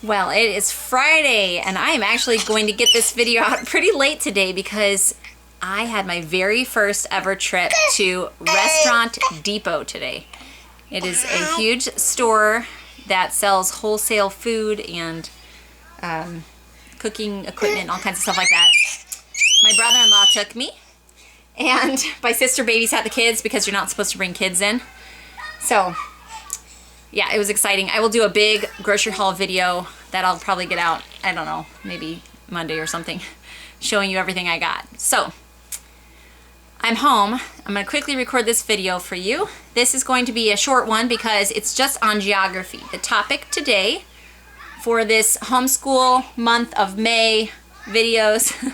Well, it is Friday, and I am actually going to get this video out pretty late today because I had my very first ever trip to Restaurant Depot today. It is a huge store that sells wholesale food and cooking equipment, all kinds of stuff like that. My brother-in-law took me, and my sister babysat the kids because you're not supposed to bring kids in. So yeah, it was exciting. I will do a big grocery haul video that I'll probably get out, I don't know, maybe Monday or something, showing you everything I got. So, I'm home. I'm going to quickly record this video for you. This is going to be a short one because it's just on geography. The topic today for this homeschool month of May videos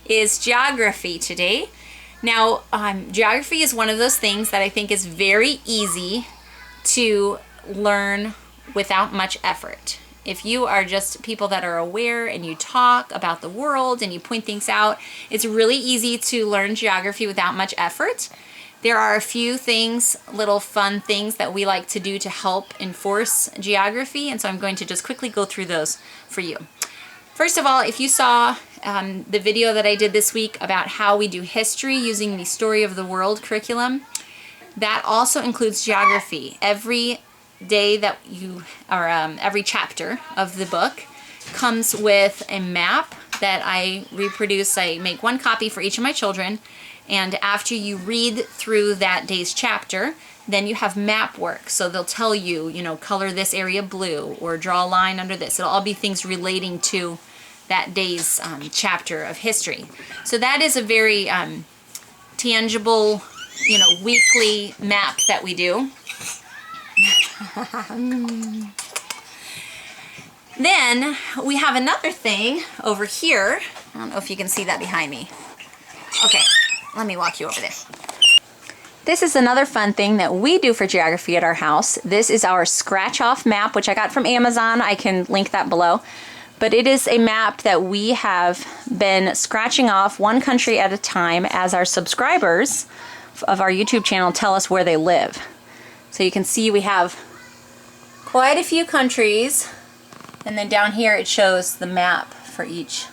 is geography today. Now, geography is one of those things that I think is very easy to learn without much effort. If you are just people that are aware and you talk about the world and you point things out, it's really easy to learn geography without much effort. There are a few things, little fun things that we like to do to help enforce geography, and so I'm going to just quickly go through those for you. First of all, if you saw the video that I did this week about how we do history using the Story of the World curriculum, that also includes geography. Every day that you, or every chapter of the book comes with a map that I reproduce. I make one copy for each of my children, and after you read through that day's chapter, then you have map work. So they'll tell you, you know, color this area blue or draw a line under this. It'll all be things relating to that day's chapter of history. So that is a very tangible, you know, weekly map that we do. Then we have another thing over here. I don't know if you can see that behind me. Okay, let me walk you over there. This is another fun thing that we do for geography at our house. This is our scratch-off map, which I got from Amazon. I can link that below. But it is a map that we have been scratching off one country at a time as our subscribers of our YouTube channel tell us where they live. So you can see we have quite a few countries, and then down here it shows the map for each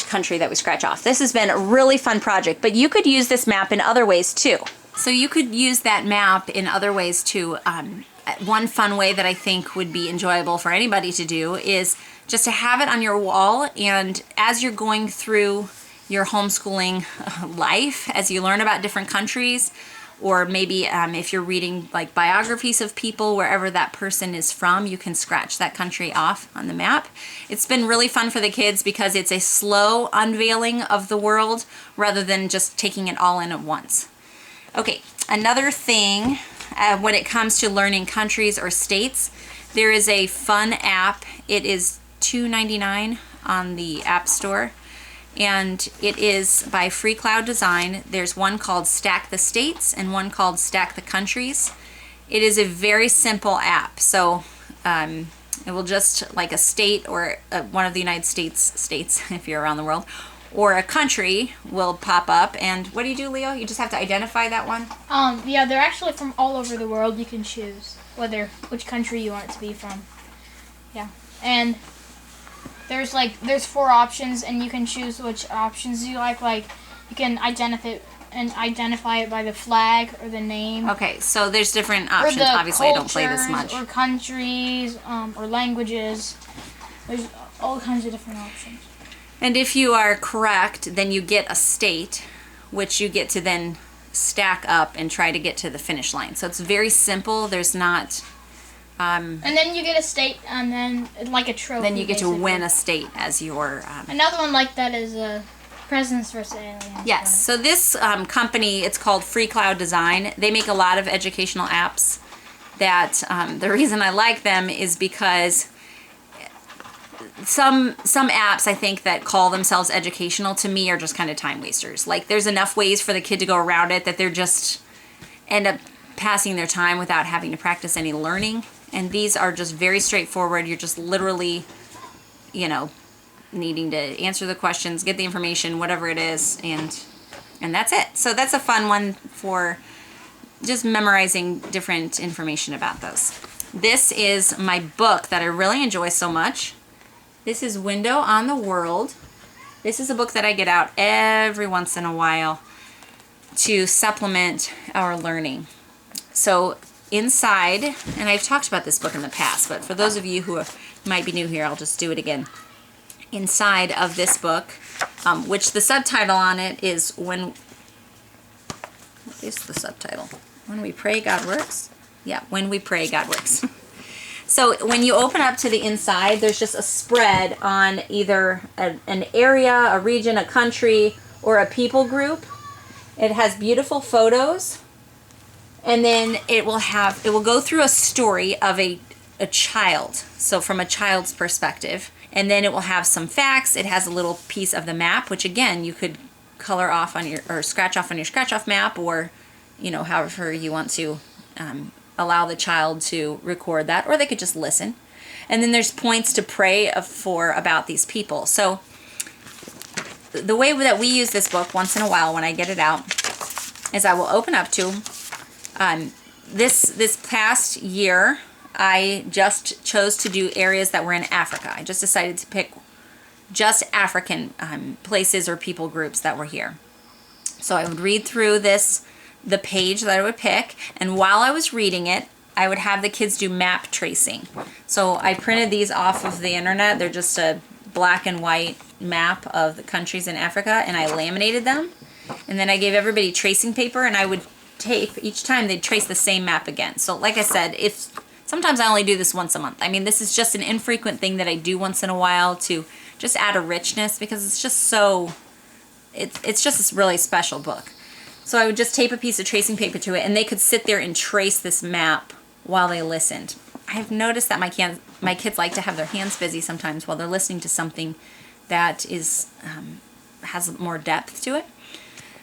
country that we scratch off. This has been a really fun project, but you could use this map in other ways too. So you could use that map in other ways too. One fun way that I think would be enjoyable for anybody to do is just to have it on your wall, and as you're going through your homeschooling life, as you learn about different countries, or maybe if you're reading like biographies of people, wherever that person is from, you can scratch that country off on the map. It's been really fun for the kids because it's a slow unveiling of the world rather than just taking it all in at once. Okay, another thing when it comes to learning countries or states, there is a fun app. It is $2.99 on the App Store. And it is by Free Cloud Design. There's one called Stack the States and one called Stack the Countries. It is a very simple app. So it will just, like a state or one of the United States if you're around the world, or a country will pop up. And what do you do, Leo? You just have to identify that one? Yeah, they're actually from all over the world. You can choose which country you want it to be from. Yeah, and there's 4 options, and you can choose which options you like. Like, you can identify it by the flag or the name. Okay, so there's different options. Obviously, I don't play this much. Or countries, or languages. There's all kinds of different options. And if you are correct, then you get a state, which you get to then stack up and try to get to the finish line. So it's very simple. There's not... and then you get a state, and then like a trophy. Then you get basically to win a state as your... Another one like that is Presidents vs. Aliens. Yes, so this company, it's called Free Cloud Design. They make a lot of educational apps that the reason I like them is because some apps I think that call themselves educational to me are just kind of time wasters. Like, there's enough ways for the kid to go around it that they're just end up passing their time without having to practice any learning. And these are just very straightforward. You're just literally, you know, needing to answer the questions, get the information, whatever it is, and that's it. So that's a fun one for just memorizing different information about those. This is my book that I really enjoy so much. This is Window on the World. This is a book that I get out every once in a while to supplement our learning. So inside, and I've talked about this book in the past, but for those of you who might be new here, I'll just do it again. Inside of this book, which the subtitle on it is What is the subtitle? When We Pray, God Works? Yeah, When We Pray, God Works. So when you open up to the inside, there's just a spread on either an area, a region, a country, or a people group. It has beautiful photos, and then it will go through a story of a child, so from a child's perspective, and then it will have some facts. It has a little piece of the map, which again you could color off on or scratch off on your scratch off map, or however you want to allow the child to record that, or they could just listen. And then there's points to pray for about these people. So the way that we use this book once in a while when I get it out is I will open up to this past year. I just chose to do areas that were in Africa. I just decided to pick just African places or people groups that were here. So I would read through the page that I would pick, and while I was reading it, I would have the kids do map tracing. So I printed these off of the internet. They're just a black and white map of the countries in Africa, and I laminated them. And then I gave everybody tracing paper, and I would tape each time they'd trace the same map again. So like I said, sometimes I only do this once a month. I mean, this is just an infrequent thing that I do once in a while to just add a richness, because it's just it's just this really special book. So I would just tape a piece of tracing paper to it, and they could sit there and trace this map while they listened. I've noticed that my kids like to have their hands busy sometimes while they're listening to something that has more depth to it.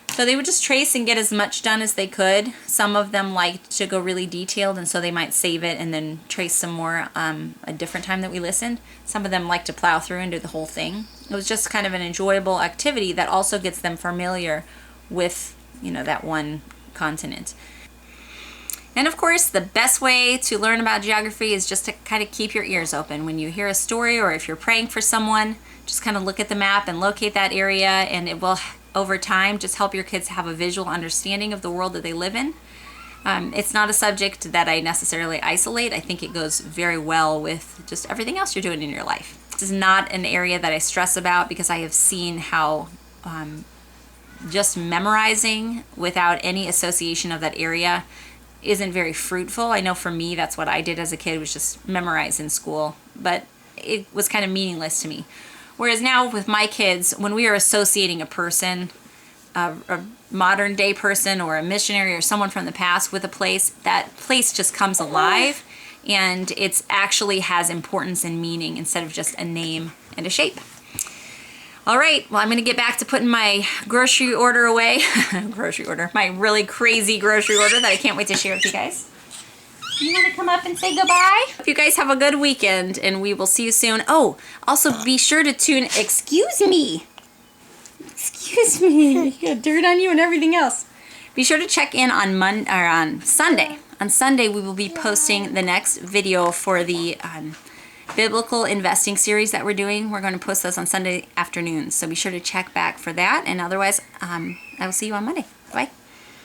So they would just trace and get as much done as they could. Some of them liked to go really detailed, and so they might save it and then trace some more a different time that we listened. Some of them like to plow through and do the whole thing. It was just kind of an enjoyable activity that also gets them familiar with that one continent. And of course, the best way to learn about geography is just to kind of keep your ears open. When you hear a story, or if you're praying for someone, just kind of look at the map and locate that area, and it will, over time, just help your kids have a visual understanding of the world that they live in. It's not a subject that I necessarily isolate. I think it goes very well with just everything else you're doing in your life. This is not an area that I stress about, because I have seen how just memorizing without any association of that area isn't very fruitful. I know for me, that's what I did as a kid, was just memorize in school, but it was kind of meaningless to me. Whereas now with my kids, when we are associating a person, a modern day person or a missionary or someone from the past with a place, that place just comes alive, and it actually has importance and meaning instead of just a name and a shape. All right, well, I'm going to get back to putting my grocery order away. My really crazy grocery order that I can't wait to share with you guys. You want to come up and say goodbye? Hope you guys have a good weekend, and we will see you soon. Oh, also be sure to tune, excuse me. You got dirt on you and everything else. Be sure to check in on Sunday. On Sunday, we will be posting the next video for the biblical investing series that we're doing. We're going to post those on Sunday afternoons, so be sure to check back for that. And otherwise, I will see you on Monday. Bye.